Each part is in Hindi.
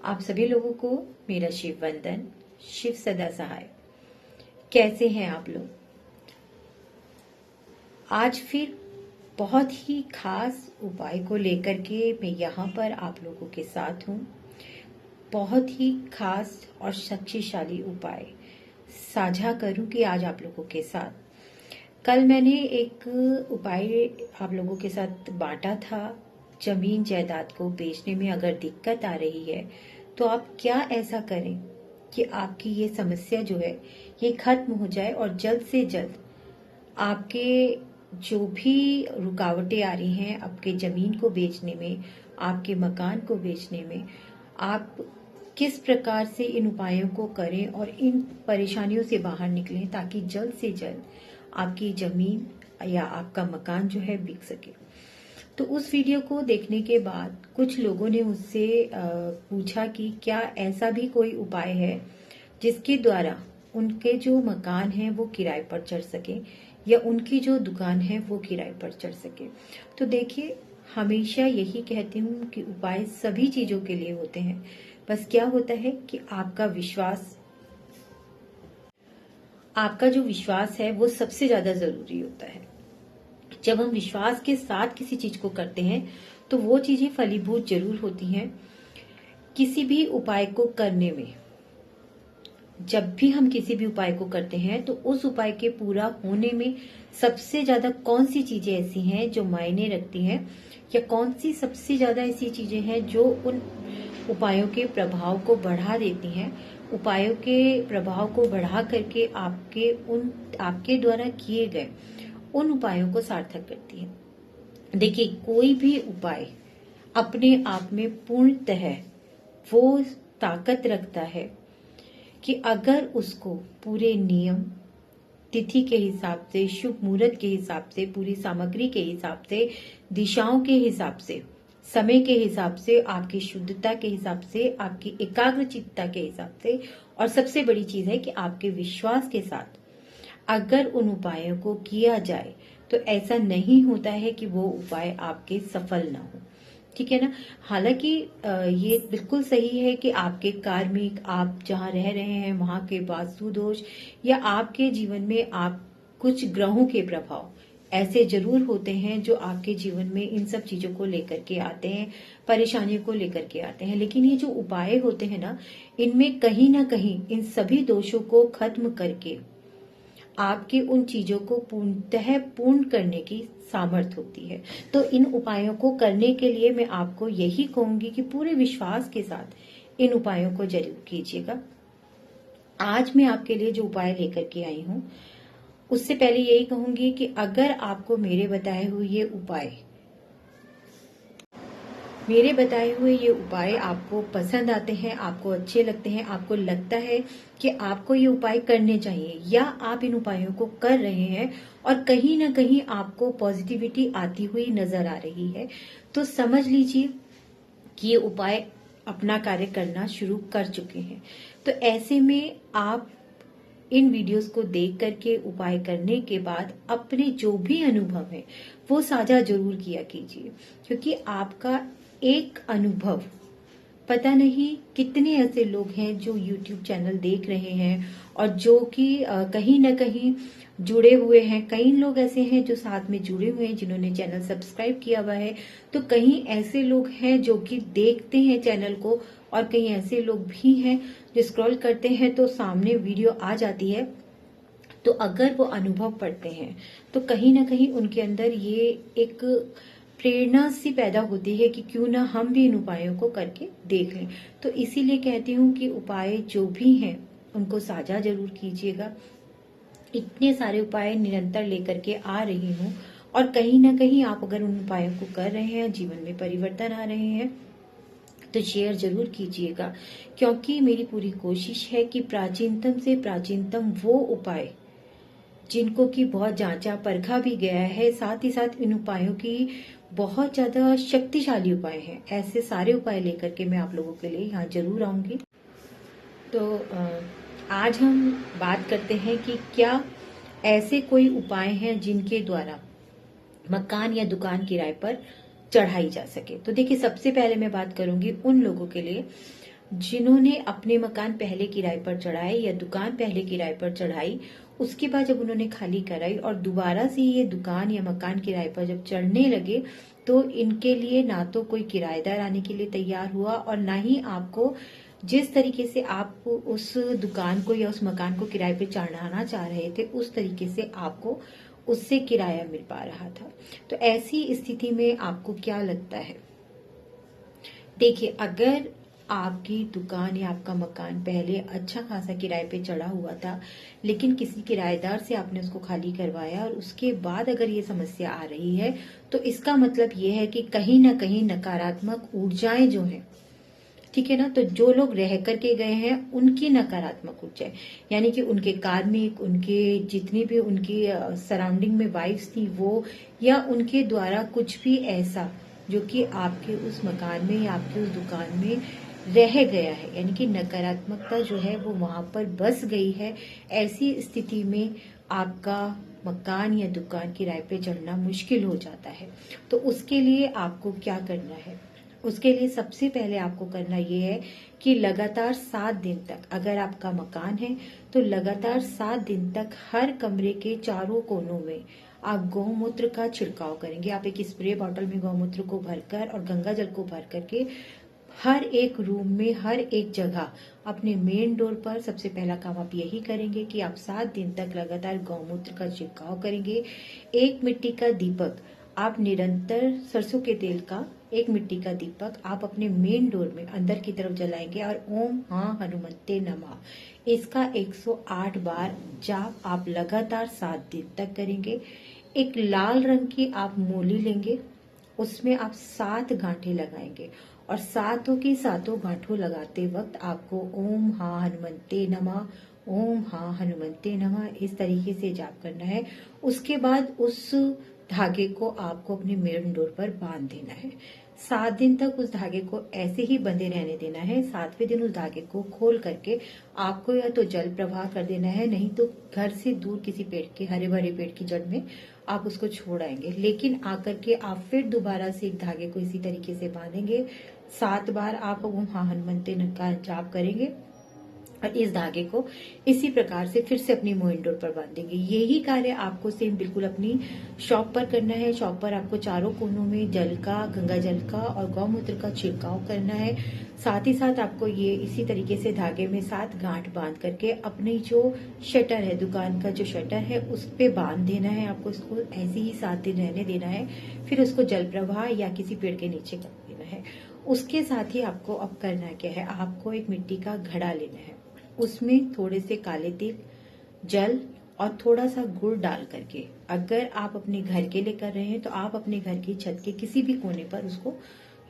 आप सभी लोगों को मेरा शिव वंदन, शिव सदा सहाय। कैसे हैं आप लोग? आज फिर बहुत ही खास उपाय को लेकर के मैं यहाँ पर आप लोगों के साथ हूँ। बहुत ही खास और शक्तिशाली उपाय साझा करूँगी आज आप लोगों के साथ। कल मैंने एक उपाय आप लोगों के साथ बांटा था। जमीन जायदाद को बेचने में अगर दिक्कत आ रही है तो आप क्या ऐसा करें कि आपकी ये समस्या जो है ये खत्म हो जाए और जल्द से जल्द आपके जो भी रुकावटें आ रही हैं आपके जमीन को बेचने में, आपके मकान को बेचने में, आप किस प्रकार से इन उपायों को करें और इन परेशानियों से बाहर निकलें ताकि जल्द से जल्द आपकी जमीन या आपका मकान जो है बिक सके। तो उस वीडियो को देखने के बाद कुछ लोगों ने मुझसे पूछा कि क्या ऐसा भी कोई उपाय है जिसके द्वारा उनके जो मकान है वो किराए पर चढ़ सके या उनकी जो दुकान है वो किराए पर चढ़ सके। तो देखिए, हमेशा यही कहती हूँ कि उपाय सभी चीजों के लिए होते हैं, बस क्या होता है कि आपका जो विश्वास है वो सबसे ज्यादा जरूरी होता है। जब हम विश्वास के साथ किसी चीज को करते हैं तो वो चीजें फलीभूत जरूर होती हैं। किसी भी उपाय को करने में, जब भी हम किसी भी उपाय को करते हैं तो उस उपाय के पूरा होने में सबसे ज्यादा कौन सी चीजें ऐसी हैं जो मायने रखती हैं या कौन सी सबसे ज्यादा ऐसी चीजें हैं जो उन उपायों के प्रभाव को बढ़ा देती हैं, उपायों के प्रभाव को बढ़ा करके आपके द्वारा किए गए उन उपायों को सार्थक करती है। देखिए, कोई भी उपाय अपने आप में पूर्णतः वो ताकत रखता है कि अगर उसको पूरे नियम, तिथि के हिसाब से, शुभ मुहूर्त के हिसाब से, पूरी सामग्री के हिसाब से, दिशाओं के हिसाब से, समय के हिसाब से, आपकी शुद्धता के हिसाब से, आपकी एकाग्रचित्तता के हिसाब से, और सबसे बड़ी चीज है कि आपके विश्वास के साथ अगर उन उपायों को किया जाए तो ऐसा नहीं होता है कि वो उपाय आपके सफल ना हो। ठीक है ना? हालांकि ये बिल्कुल सही है कि आपके कार्मिक, आप जहां रह रहे हैं वहां के वास्तु दोष या आपके जीवन में आप कुछ ग्रहों के प्रभाव ऐसे जरूर होते हैं जो आपके जीवन में इन सब चीजों को लेकर के आते हैं, परेशानियों को लेकर के आते हैं। लेकिन ये जो उपाय होते हैं ना, इनमें कहीं ना कहीं इन सभी दोषों को खत्म करके आपके उन चीजों को पूर्णतः पूर्ण करने की सामर्थ होती है। तो इन उपायों को करने के लिए मैं आपको यही कहूंगी कि पूरे विश्वास के साथ इन उपायों को जरूर कीजिएगा। आज मैं आपके लिए जो उपाय लेकर के आई हूं, उससे पहले यही कहूंगी कि अगर आपको मेरे बताए हुए ये उपाय आपको पसंद आते हैं, आपको अच्छे लगते हैं, आपको लगता है कि आपको ये उपाय करने चाहिए या आप इन उपायों को कर रहे हैं और कहीं ना कहीं आपको पॉजिटिविटी आती हुई नजर आ रही है, तो समझ लीजिए कि ये उपाय अपना कार्य करना शुरू कर चुके हैं। तो ऐसे में आप इन वीडियोस को देख करके उपाय करने के बाद अपने जो भी अनुभव है वो साझा जरूर किया कीजिए, क्योंकि आपका एक अनुभव, पता नहीं कितने ऐसे लोग हैं जो YouTube चैनल देख रहे हैं और जो कि कहीं ना कहीं जुड़े हुए हैं। कई लोग ऐसे हैं जो साथ में जुड़े हुए हैं, जिन्होंने चैनल सब्सक्राइब किया हुआ है। तो कहीं ऐसे लोग हैं जो कि देखते हैं चैनल को, और कहीं ऐसे लोग भी हैं जो स्क्रॉल करते हैं तो सामने वीडियो आ जाती है, तो अगर वो अनुभव पढ़ते हैं तो कहीं ना कहीं उनके अंदर ये एक प्रेरणा सी पैदा होती है कि क्यों ना हम भी इन उपायों को करके देख लें। तो इसीलिए कहती हूँ कि उपाय जो भी हैं उनको साझा जरूर कीजिएगा। इतने सारे उपाय निरंतर लेकर के आ रही हूँ और कहीं ना कहीं आप अगर उन उपायों को कर रहे हैं, जीवन में परिवर्तन आ रहे हैं, तो शेयर जरूर कीजिएगा, क्योंकि मेरी पूरी कोशिश है कि प्राचीनतम से प्राचीनतम वो उपाय जिनको कि बहुत जांचा परखा भी गया है, साथ ही साथ इन उपायों की बहुत ज्यादा शक्तिशाली उपाय हैं, ऐसे सारे उपाय लेकर के मैं आप लोगों के लिए यहाँ जरूर आऊंगी। तो आज हम बात करते हैं कि क्या ऐसे कोई उपाय हैं जिनके द्वारा मकान या दुकान किराए पर चढ़ाई जा सके। तो देखिए, सबसे पहले मैं बात करूंगी उन लोगों के लिए जिन्होंने अपने मकान पहले किराए पर चढ़ाए या दुकान पहले किराए पर चढ़ाई, उसके बाद जब उन्होंने खाली कराई और दोबारा से ये दुकान या मकान किराए पर जब चढ़ने लगे, तो इनके लिए ना तो कोई किराएदार आने के लिए तैयार हुआ और ना ही आपको जिस तरीके से आप उस दुकान को या उस मकान को किराए पे चढ़ाना चाह रहे थे, उस तरीके से आपको उससे किराया मिल पा रहा था। तो ऐसी स्थिति में आपको क्या लगता है? देखिए, अगर आपकी दुकान या आपका मकान पहले अच्छा खासा किराए पे चढ़ा हुआ था, लेकिन किसी किराएदार से आपने उसको खाली करवाया और उसके बाद अगर ये समस्या आ रही है, तो इसका मतलब ये है कि कहीं ना कहीं नकारात्मक ऊर्जाएं जो हैं, ठीक है ना, तो जो लोग रह करके गए हैं उनकी नकारात्मक ऊर्जा, यानी कि उनके कार्मिक, उनके जितनी भी उनकी सराउंडिंग में वाइब्स थी वो, या उनके द्वारा कुछ भी ऐसा जो कि आपके उस मकान में या आपकी उस दुकान में रह गया है, यानी कि नकारात्मकता जो है वो वहां पर बस गई है। ऐसी स्थिति में आपका मकान या दुकान किराए पे चढ़ना मुश्किल हो जाता है। तो उसके लिए आपको क्या करना है? उसके लिए सबसे पहले आपको करना ये है कि लगातार 7 दिन तक, अगर आपका मकान है तो लगातार 7 दिन तक हर कमरे के चारों कोनों में आप गौमूत्र का छिड़काव करेंगे। आप एक स्प्रे बॉटल में गौमूत्र को भरकर और गंगा जल को भर करके हर एक रूम में, हर एक जगह, अपने मेन डोर पर सबसे पहला काम आप यही करेंगे कि आप 7 दिन तक लगातार गौमूत्र का छिड़काव करेंगे। एक मिट्टी का दीपक आप निरंतर, सरसों के तेल का एक मिट्टी का दीपक आप अपने मेन डोर में अंदर की तरफ जलाएंगे और ओम हाँ हनुमते नमः इसका 108 बार जाप आप लगातार 7 दिन तक करेंगे। एक लाल रंग की आप मोली लेंगे, उसमें आप 7 गांठें लगाएंगे और सातों की सातों गांठों लगाते वक्त आपको ओम हाँ हनुमते नमः, ओम हाँ हनुमते नमः इस तरीके से जाप करना है। उसके बाद उस धागे को आपको अपने मेन डोर पर बांध देना है। 7 दिन तक उस धागे को ऐसे ही बंधे रहने देना है। 7वें दिन उस धागे को खोल करके आपको या तो जल प्रवाह कर देना है, नहीं तो घर से दूर किसी पेड़ के, हरे भरे पेड़ की जड़ में आप उसको छोड़ आएंगे। लेकिन आकर के आप फिर दोबारा से एक धागे को इसी तरीके से बांधेंगे। 7 बार आप ओम हाँ हनुमते का जाप करेंगे और इस धागे को इसी प्रकार से फिर से अपनी मेन डोर पर बांधेंगे। यही कार्य आपको सेम बिल्कुल अपनी शॉप पर करना है। शॉप पर आपको चारों कोनों में जल का, गंगा जल का और गौमूत्र का छिड़काव करना है। साथ ही साथ आपको ये इसी तरीके से धागे में 7 गांठ बांध करके अपनी जो शटर है, दुकान का जो शटर है, उस पे बांध देना है। आपको इसको ऐसे ही 7 दिन रहने देना है, फिर उसको जल प्रवाह या किसी पेड़ के नीचे कर देना है। उसके साथ ही आपको अब करना क्या है, आपको एक मिट्टी का घड़ा लेना है, उसमें थोड़े से काले तिल, जल और थोड़ा सा गुड़ डाल करके, अगर आप अपने घर के लिए कर रहे हैं तो आप अपने घर की छत के किसी भी कोने पर उसको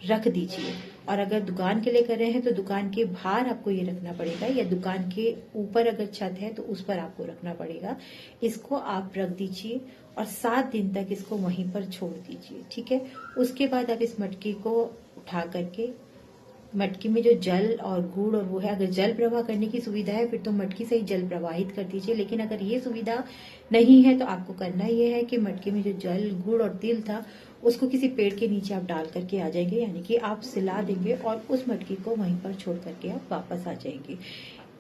रख दीजिए, और अगर दुकान के लिए कर रहे हैं तो दुकान के बाहर आपको ये रखना पड़ेगा, या दुकान के ऊपर अगर छत है तो उस पर आपको रखना पड़ेगा। इसको आप रख दीजिए और 7 दिन तक इसको वहीं पर छोड़ दीजिए, ठीक है। उसके बाद आप इस मटकी को उठा करके, मटकी में जो जल और गुड़ और वो है, अगर जल प्रवाह करने की सुविधा है फिर तो मटकी से ही जल प्रवाहित कर दीजिए, लेकिन अगर ये सुविधा नहीं है तो आपको करना ये है कि मटकी में जो जल, गुड़ और तिल था उसको किसी पेड़ के नीचे आप डाल करके आ जाएंगे, यानी कि आप सिला देंगे और उस मटकी को वहीं पर छोड़ करके आप वापस आ जाएंगे।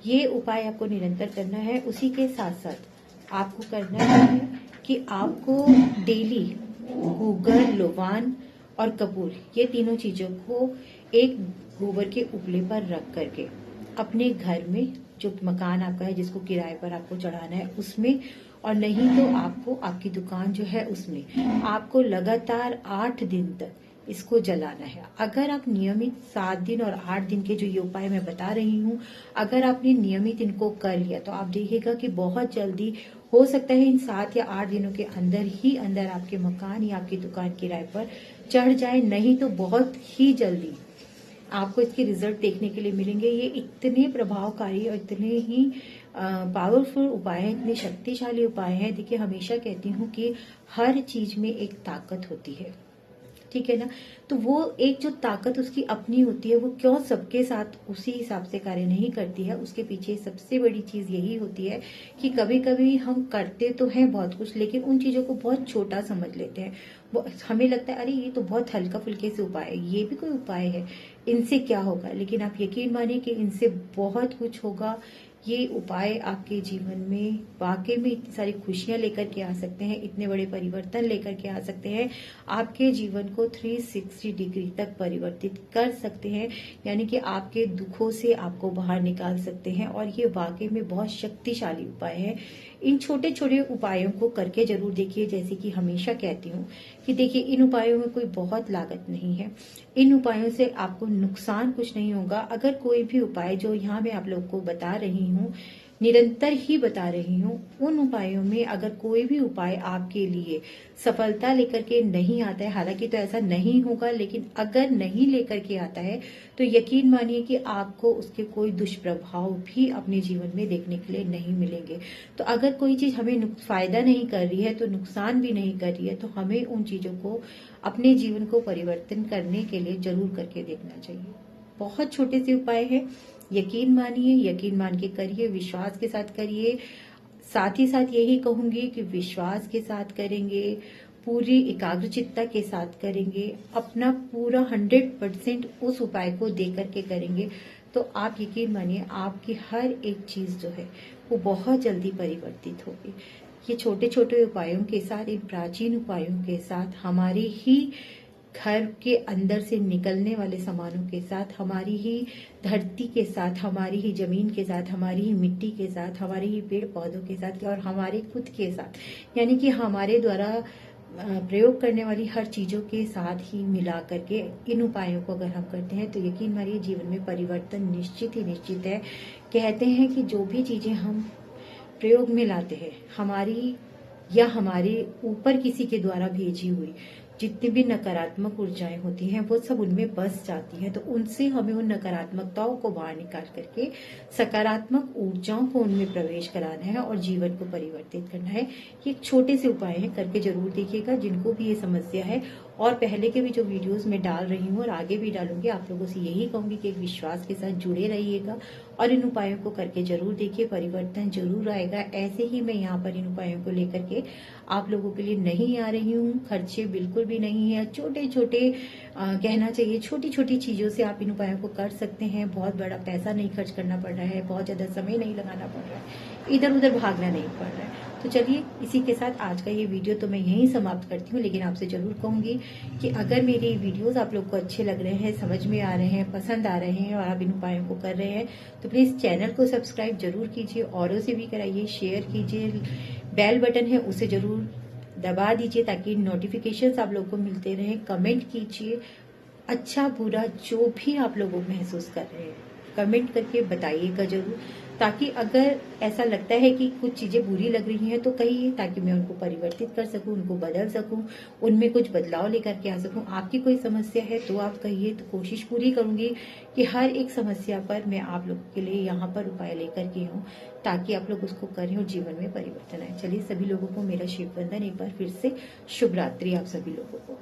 ये उपाय आपको निरंतर करना है। उसी के साथ साथ आपको करना है कि आपको डेली गूगल, लोबान और कपूर, ये तीनों चीजों को एक गोबर के उपले पर रख करके अपने घर में, जो मकान आपका है जिसको किराए पर आपको चढ़ाना है उसमें, और नहीं तो आपको आपकी दुकान जो है उसमें, आपको लगातार 8 दिन तक इसको जलाना है। अगर आप नियमित 7 दिन और 8 दिन के जो ये उपाय मैं बता रही हूँ, अगर आपने नियमित इनको कर लिया तो आप देखिएगा कि बहुत जल्दी, हो सकता है इन 7 या 8 दिनों के अंदर ही अंदर आपके मकान या आपकी दुकान किराए पर चढ़ जाए, नहीं तो बहुत ही जल्दी आपको इसके रिजल्ट देखने के लिए मिलेंगे। ये इतने प्रभावकारी और इतने ही पावरफुल उपाय हैं, इतने शक्तिशाली उपाय हैं। देखिए, हमेशा कहती हूँ कि हर चीज में एक ताकत होती है, ठीक है ना। तो वो एक जो ताकत उसकी अपनी होती है, वो क्यों सबके साथ उसी हिसाब से कार्य नहीं करती है, उसके पीछे सबसे बड़ी चीज यही होती है कि कभी कभी हम करते तो हैं बहुत कुछ, लेकिन उन चीजों को बहुत छोटा समझ लेते हैं। वो हमें लगता है अरे ये तो बहुत हल्का फुल्के से उपाय है, ये भी कोई उपाय है, इनसे क्या होगा। लेकिन आप यकीन मानिए कि इनसे बहुत कुछ होगा। ये उपाय आपके जीवन में वाकई में इतनी सारी खुशियां लेकर के आ सकते हैं, इतने बड़े परिवर्तन लेकर के आ सकते हैं, आपके जीवन को 360 डिग्री तक परिवर्तित कर सकते हैं। यानी कि आपके दुखों से आपको बाहर निकाल सकते हैं, और ये वाकई में बहुत शक्तिशाली उपाय है। इन छोटे छोटे उपायों को करके जरूर देखिए। जैसे कि हमेशा कहती हूँ कि देखिए, इन उपायों में कोई बहुत लागत नहीं है, इन उपायों से आपको नुकसान कुछ नहीं होगा। अगर कोई भी उपाय जो यहाँ मैं आप लोग को बता रही हूँ, निरंतर ही बता रही हूँ, उन उपायों में अगर कोई भी उपाय आपके लिए सफलता लेकर के नहीं आता है, हालांकि तो ऐसा नहीं होगा, लेकिन अगर नहीं लेकर के आता है तो यकीन मानिए कि आपको उसके कोई दुष्प्रभाव भी अपने जीवन में देखने के लिए नहीं मिलेंगे। तो अगर कोई चीज हमें फायदा नहीं कर रही है, तो नुकसान भी नहीं कर रही है, तो हमें उन चीजों को अपने जीवन को परिवर्तन करने के लिए जरूर करके देखना चाहिए। बहुत छोटे से उपाय है, यकीन मानिए, यकीन मान के करिए, विश्वास के साथ करिए। साथ ही साथ यही कहूंगी कि विश्वास के साथ करेंगे, पूरी एकाग्रचित्ता के साथ करेंगे, अपना पूरा 100% उस उपाय को दे करके करेंगे, तो आप यकीन मानिए आपकी हर एक चीज जो है वो बहुत जल्दी परिवर्तित होगी। ये छोटे छोटे उपायों के साथ, इन प्राचीन उपायों के साथ, हमारी ही घर के अंदर से निकलने वाले सामानों के साथ, हमारी ही धरती के साथ, हमारी ही जमीन के साथ, हमारी ही मिट्टी के साथ, हमारे ही पेड़ पौधों के साथ, और हमारे खुद के साथ, यानी कि हमारे द्वारा प्रयोग करने वाली हर चीजों के साथ ही मिला करके इन उपायों को अगर हम करते हैं, तो यकीन मानिए जीवन में परिवर्तन निश्चित ही निश्चित है। कहते हैं कि जो भी चीजें हम प्रयोग में लाते हैं, हमारी या हमारे ऊपर किसी के द्वारा भेजी हुई जितनी भी नकारात्मक ऊर्जाएं होती हैं, वो सब उनमें बस जाती हैं। तो उनसे हमें उन नकारात्मकताओं को बाहर निकाल करके सकारात्मक ऊर्जाओं को उनमें प्रवेश कराना है और जीवन को परिवर्तित करना है। ये एक छोटे से उपाय हैं, करके जरूर देखिएगा जिनको भी ये समस्या है। और पहले के भी जो वीडियोस मैं डाल रही हूँ और आगे भी डालूंगी, आप लोगों से यही कहूंगी कि एक विश्वास के साथ जुड़े रहिएगा और इन उपायों को करके जरूर देखिए, परिवर्तन जरूर आएगा। ऐसे ही मैं यहाँ पर इन उपायों को लेकर के आप लोगों के लिए नहीं आ रही हूँ, खर्चे बिल्कुल भी नहीं है। छोटे छोटे कहना चाहिए, छोटी छोटी चीजों से आप इन उपायों को कर सकते हैं। बहुत बड़ा पैसा नहीं खर्च करना पड़ रहा है, बहुत ज्यादा समय नहीं लगाना पड़ रहा है, इधर उधर भागना नहीं पड़ रहा है। तो चलिए, इसी के साथ आज का ये वीडियो तो मैं यहीं समाप्त करती हूँ। लेकिन आपसे जरूर कहूंगी कि अगर मेरे वीडियोस आप लोग को अच्छे लग रहे हैं, समझ में आ रहे हैं, पसंद आ रहे हैं और आप इन उपायों को कर रहे हैं, तो प्लीज चैनल को सब्सक्राइब जरूर कीजिए, औरों से भी कराइए, शेयर कीजिए, बेल बटन है उसे जरूर दबा दीजिए ताकि नोटिफिकेशंस आप लोगों को मिलते रहें। कमेंट कीजिए, अच्छा बुरा जो भी आप लोग महसूस कर रहे हैं कमेंट करके बताइएगा जरूर, ताकि अगर ऐसा लगता है कि कुछ चीजें बुरी लग रही हैं तो कहिए, ताकि मैं उनको परिवर्तित कर सकूं, उनको बदल सकूं, उनमें कुछ बदलाव लेकर के आ सकूं। आपकी कोई समस्या है तो आप कहिए, तो कोशिश पूरी करूंगी कि हर एक समस्या पर मैं आप लोगों के लिए यहाँ पर उपाय लेकर के हूँ, ताकि आप लोग उसको करें और जीवन में परिवर्तन आए। चलिए, सभी लोगों को मेरा शिव वंदन, एक बार फिर से शुभ रात्रि आप सभी लोगों को।